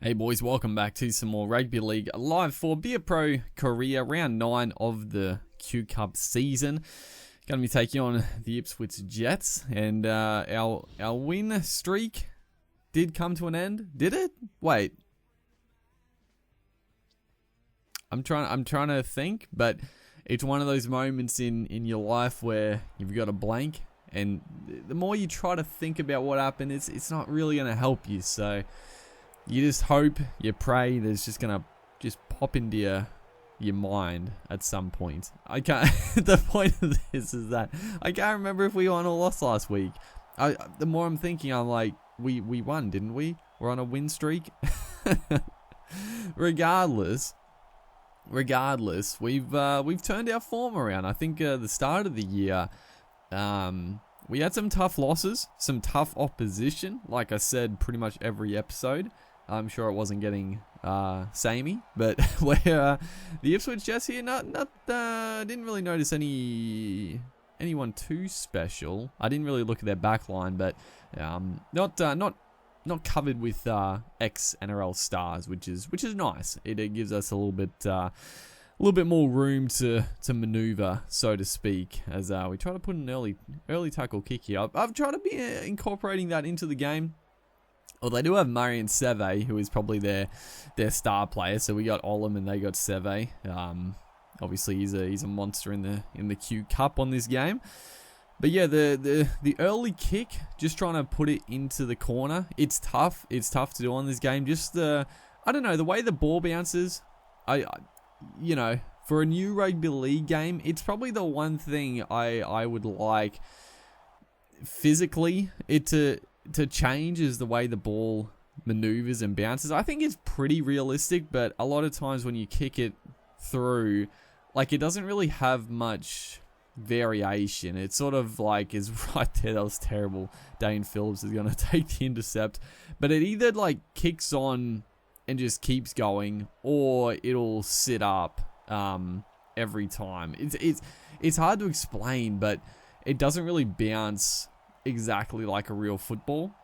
Hey boys, welcome back to some more Rugby League live for Beer Pro Korea, round 9 of the Q Cup season. Going to be taking on the Ipswich Jets, and our win streak did come to an end. Did it? Wait, I'm trying to think, but it's one of those moments in your life where you've got a blank, and the more you try to think about what happened, it's not really going to help you. So you just hope, you pray, there's just going to just pop into your mind at some point. I can't, the point of this is that I can't remember if we won or lost last week. The more I'm thinking, I'm like, we won, didn't we? We're on a win streak. Regardless, we've turned our form around. I think the start of the year, we had some tough losses, some tough opposition. Like I said, pretty much every episode. I'm sure it wasn't getting samey, but where the Ipswich Jets here, didn't really notice anyone too special. I didn't really look at their back line, but not covered with ex NRL stars, which is nice. It gives us a little bit more room to maneuver, so to speak, as we try to put an early tackle kick here. I've tried to be incorporating that into the game. Well, they do have Murray and Seve, who is probably their star player. So we got Olam and they got Seve. Obviously, he's a monster in the Q Cup on this game. But yeah, the early kick, just trying to put it into the corner. It's tough. It's tough to do on this game. Just I don't know, the way the ball bounces. For a new rugby league game, it's probably the one thing I would like physically it to change is the way the ball maneuvers and bounces. I think it's pretty realistic, but a lot of times when you kick it through, like, it doesn't really have much variation. It's sort of like is right there. That was terrible. Dane Phillips is going to take the intercept, but it either like kicks on and just keeps going, or it'll sit up every time. It's hard to explain, but it doesn't really bounce exactly like a real football,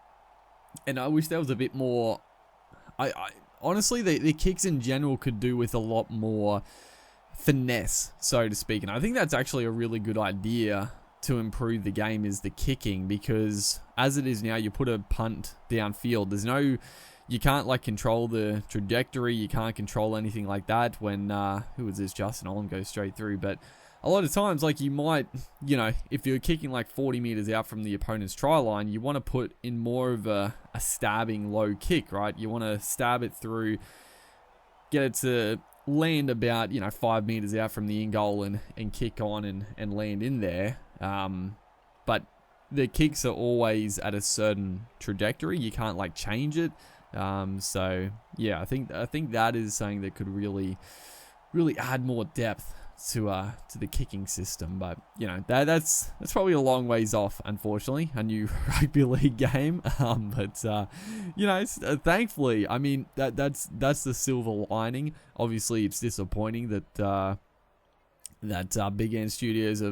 and I wish there was a bit more. I honestly, the kicks in general could do with a lot more finesse, so to speak, and I think that's actually a really good idea to improve the game, is the kicking, because as it is now, you put a punt downfield, you can't like control the trajectory, you can't control anything like that when who is this, Justin Olam goes straight through. But a lot of times, like, you might, if you're kicking like 40 meters out from the opponent's try line, you want to put in more of a stabbing low kick, right? You want to stab it through, get it to land about, 5 meters out from the in goal and kick on and land in there. But the kicks are always at a certain trajectory. You can't like change it. So yeah, I think that is something that could really add more depth to the kicking system. But that's probably a long ways off, unfortunately, a new rugby league game. Thankfully, I mean, that's the silver lining. Obviously, it's disappointing that Big Ant Studios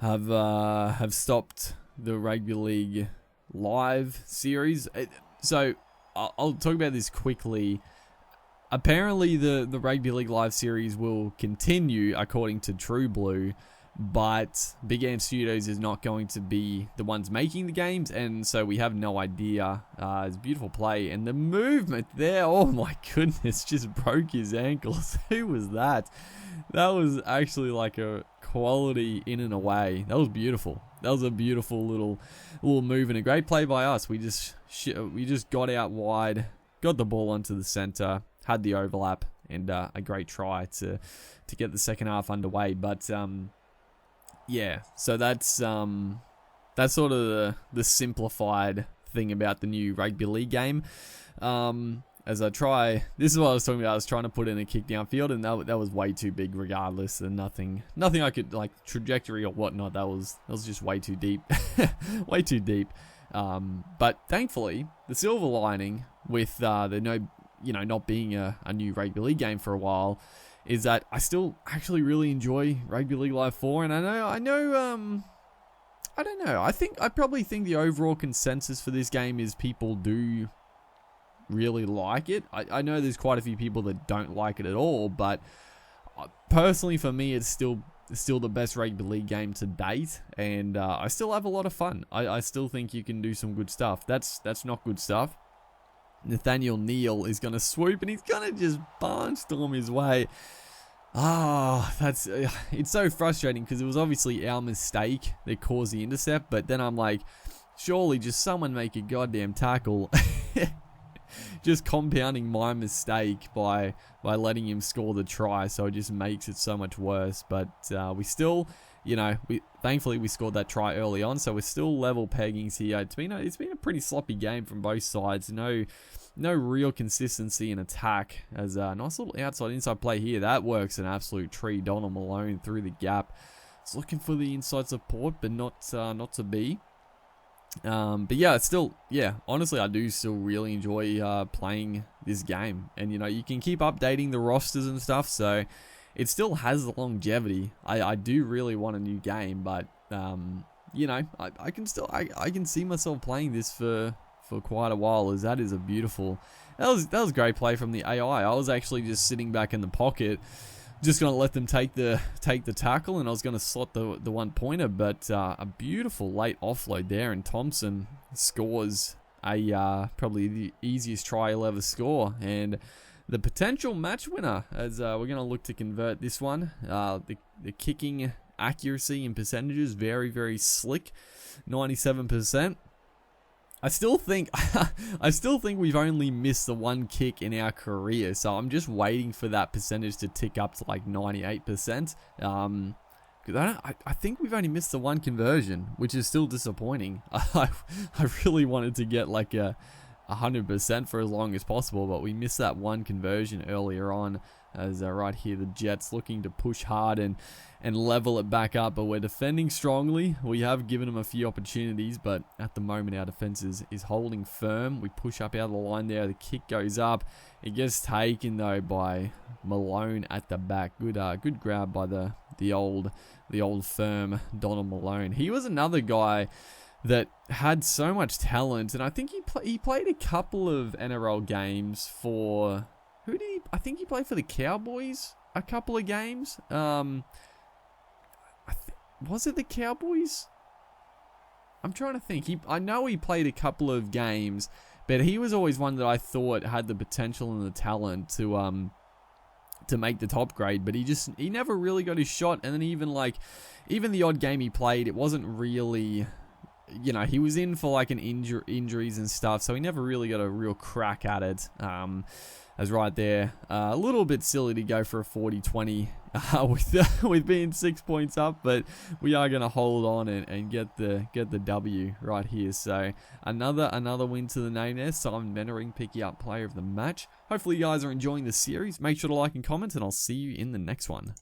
have stopped the rugby league live series. So I'll talk about this quickly. Apparently, the Rugby League Live series will continue, according to True Blue, but Big Ant Studios is not going to be the ones making the games, and so we have no idea. It's a beautiful play, and the movement there, oh my goodness, just broke his ankles. Who was that? That was actually like a quality in and away. That was beautiful. That was a beautiful little move and a great play by us. We just got out wide, got the ball onto the center, had the overlap, and a great try to get the second half underway. But yeah, so that's sort of the simplified thing about the new rugby league game. This is what I was talking about. I was trying to put in a kick downfield, and that was way too big regardless, and nothing I could, like, trajectory or whatnot, that was just way too deep. Way too deep. But thankfully, the silver lining with not being a new rugby league game for a while is that I still actually really enjoy Rugby League Live 4, and I know I don't know. I probably think the overall consensus for this game is people do really like it. I know there's quite a few people that don't like it at all, but personally for me, it's still the best rugby league game to date, and I still have a lot of fun. I still think you can do some good stuff. That's not good stuff. Nathaniel Neal is going to swoop, and he's going to just barnstorm his way. It's so frustrating because it was obviously our mistake that caused the intercept, but then I'm like, surely just someone make a goddamn tackle. Just compounding my mistake by letting him score the try, so it just makes it so much worse. But we still, thankfully we scored that try early on, so we're still level peggings here. It's been a pretty sloppy game from both sides. No real consistency in attack. As a nice little outside-inside play here. That works an absolute treat. Donald Malone through the gap. It's looking for the inside support, but not to be. But yeah, honestly, I do still really enjoy playing this game. And, you can keep updating the rosters and stuff, so it still has the longevity. I do really want a new game, but, I can see myself playing this for quite a while, as that is a beautiful... That was great play from the AI. I was actually just sitting back in the pocket, just going to let them take the tackle, and I was going to slot the 1-pointer, but a beautiful late offload there, and Thompson scores probably the easiest try he'll ever score, and the potential match winner, as we're going to look to convert this one. The kicking accuracy and percentages, very, very slick, 97%. I still think we've only missed the one kick in our career, so I'm just waiting for that percentage to tick up to like 98%. Because I think we've only missed the one conversion, which is still disappointing. I really wanted to get like 100% for as long as possible, but we missed that one conversion earlier on. As right here, the Jets looking to push hard and level it back up, but we're defending strongly. We have given them a few opportunities, but at the moment our defense is holding firm. We push up out of the line there. The kick goes up. It gets taken though by Malone at the back. Good grab by the old firm Donald Malone. He was another guy that had so much talent, and I think he played a couple of NRL games for... Who did he... I think he played for the Cowboys a couple of games. Was it the Cowboys? I'm trying to think. I know he played a couple of games, but he was always one that I thought had the potential and the talent to make the top grade, but he never really got his shot. And then even the odd game he played, it wasn't really... he was in for like an injuries and stuff, so he never really got a real crack at it. As right there, a little bit silly to go for a 40-20 with being 6 points up, but we are going to hold on and get the W right here. So another win to the name there. Simon Menering picking up player of the match. Hopefully you guys are enjoying the series. Make sure to like and comment, and I'll see you in the next one.